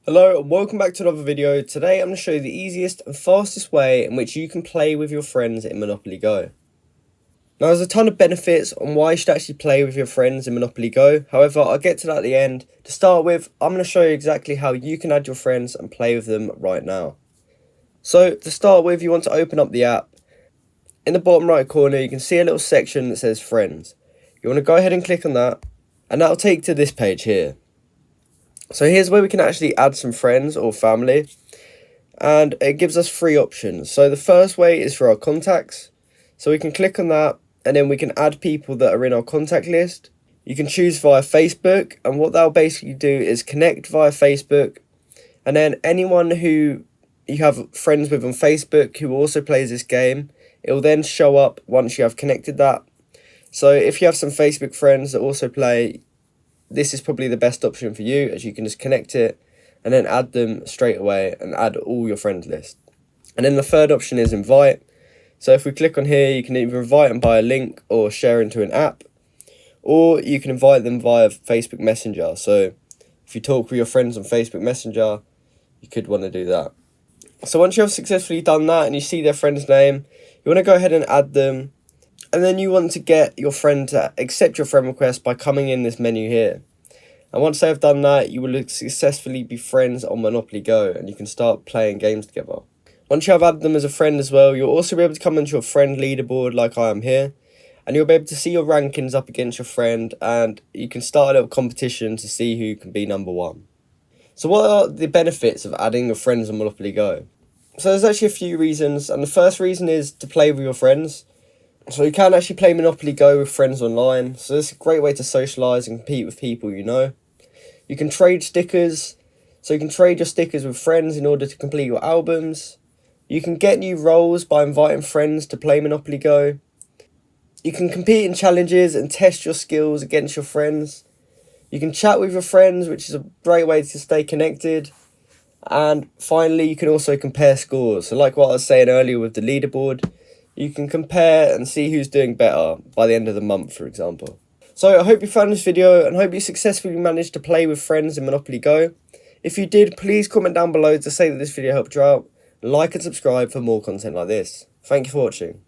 Hello and welcome back to another video. Today I'm going to show you the easiest and fastest way in which you can play with your friends in Monopoly Go. Now there's a ton of benefits on why you should actually play with your friends in Monopoly Go. However, I'll get to that at the end. To start with, I'm going to show you exactly how you can add your friends and play with them right now. So to start with, you want to open up the app. In the bottom right corner you can see a little section that says friends. You want to go ahead and click on that and that'll take you to this page here. So here's where we can actually add some friends or family, and it gives us three options. So the first way is for our contacts. So we can click on that and then we can add people that are in our contact list. You can choose via Facebook, and what that'll basically do is connect via Facebook, and then anyone who you have friends with on Facebook who also plays this game, it will then show up once you have connected that. So if you have some Facebook friends that also play, this is probably the best option for you, as you can just connect it and then add them straight away and add all your friends list. And then the third option is invite. So if we click on here, you can either invite them by a link or share into an app, or you can invite them via Facebook Messenger. So if you talk with your friends on Facebook Messenger, you could want to do that. So once you have successfully done that and you see their friend's name, you want to go ahead and add them. And then you want to get your friend to accept your friend request by coming in this menu here. And once they have done that, you will successfully be friends on Monopoly Go and you can start playing games together. Once you have added them as a friend as well, you'll also be able to come into your friend leaderboard like I am here. And you'll be able to see your rankings up against your friend, and you can start a little competition to see who can be number one. So what are the benefits of adding your friends on Monopoly Go? So there's actually a few reasons, and the first reason is to play with your friends. So you can actually play Monopoly Go with friends online. So it's a great way to socialise and compete with people you know. You can trade stickers. So you can trade your stickers with friends in order to complete your albums. You can get new roles by inviting friends to play Monopoly Go. You can compete in challenges and test your skills against your friends. You can chat with your friends, which is a great way to stay connected. And finally, you can also compare scores. So like what I was saying earlier with the leaderboard, you can compare and see who's doing better by the end of the month, for example. So I hope you found this video and hope you successfully managed to play with friends in Monopoly Go. If you did, please comment down below to say that this video helped you out. Like and subscribe for more content like this. Thank you for watching.